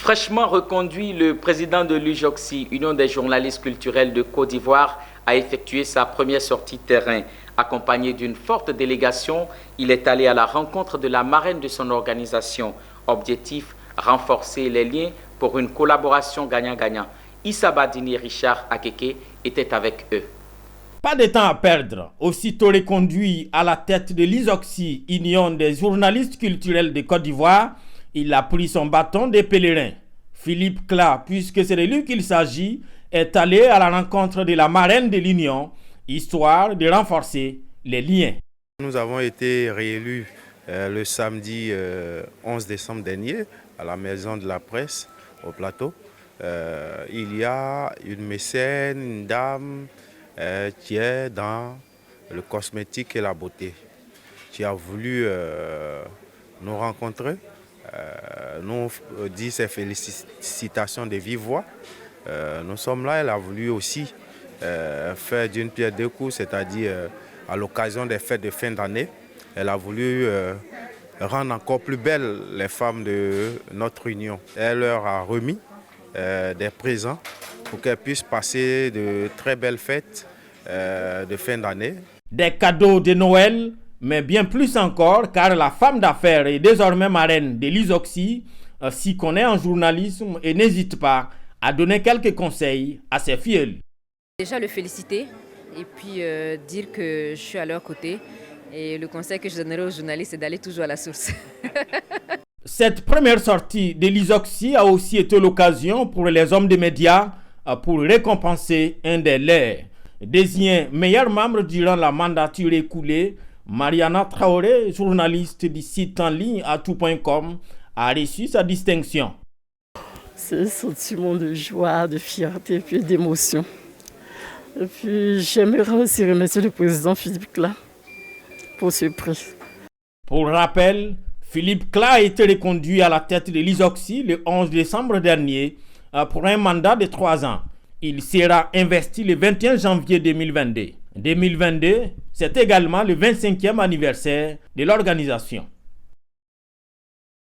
Fraîchement reconduit, le président de l'UJOCSI, Union des journalistes culturels de Côte d'Ivoire, a effectué sa première sortie terrain. Accompagné d'une forte délégation, il est allé à la rencontre de la marraine de son organisation. Objectif, renforcer les liens pour une collaboration gagnant-gagnant. Issa Badini et Richard Akeke étaient avec eux. Pas de temps à perdre. Aussitôt reconduit à la tête de l'UJOCSI, Union des journalistes culturels de Côte d'Ivoire, il a pris son bâton de pèlerin. Philippe Cla, puisque c'est de lui qu'il s'agit, est allé à la rencontre de la marraine de l'Union, histoire de renforcer les liens. Nous avons été réélus le samedi 11 décembre dernier à la Maison de la Presse, au plateau. Il y a une mécène, une dame qui est dans le cosmétique et la beauté, qui a voulu nous rencontrer, nous dit ses félicitations de vive voix. Nous sommes là, elle a voulu aussi faire d'une pierre deux coups, c'est-à-dire à l'occasion des fêtes de fin d'année, elle a voulu rendre encore plus belles les femmes de notre union. Elle leur a remis des présents pour qu'elles puissent passer de très belles fêtes de fin d'année. Des cadeaux de Noël, mais bien plus encore, car la femme d'affaires est désormais marraine de l'UJOCSI, s'y connaît en journalisme et n'hésite pas à donner quelques conseils à ses filleuls. Déjà le féliciter et puis dire que je suis à leur côté. Et le conseil que je donnerai aux journalistes, c'est d'aller toujours à la source. Cette première sortie de l'UJOCSI a aussi été l'occasion pour les hommes des médias pour récompenser un des leurs. Désigné meilleur membre durant la mandature écoulée, Mariana Traoré, journaliste du site en ligne atout.com, a reçu sa distinction. C'est un sentiment de joie, de fierté et puis d'émotion. Et puis j'aimerais aussi remercier le président Philippe Cla pour ce prix. Pour rappel, Philippe Cla a été reconduit à la tête de l'UJOCSI le 11 décembre dernier pour un mandat de 3 ans. Il sera investi le 21 janvier 2022. 2022, c'est également le 25e anniversaire de l'organisation.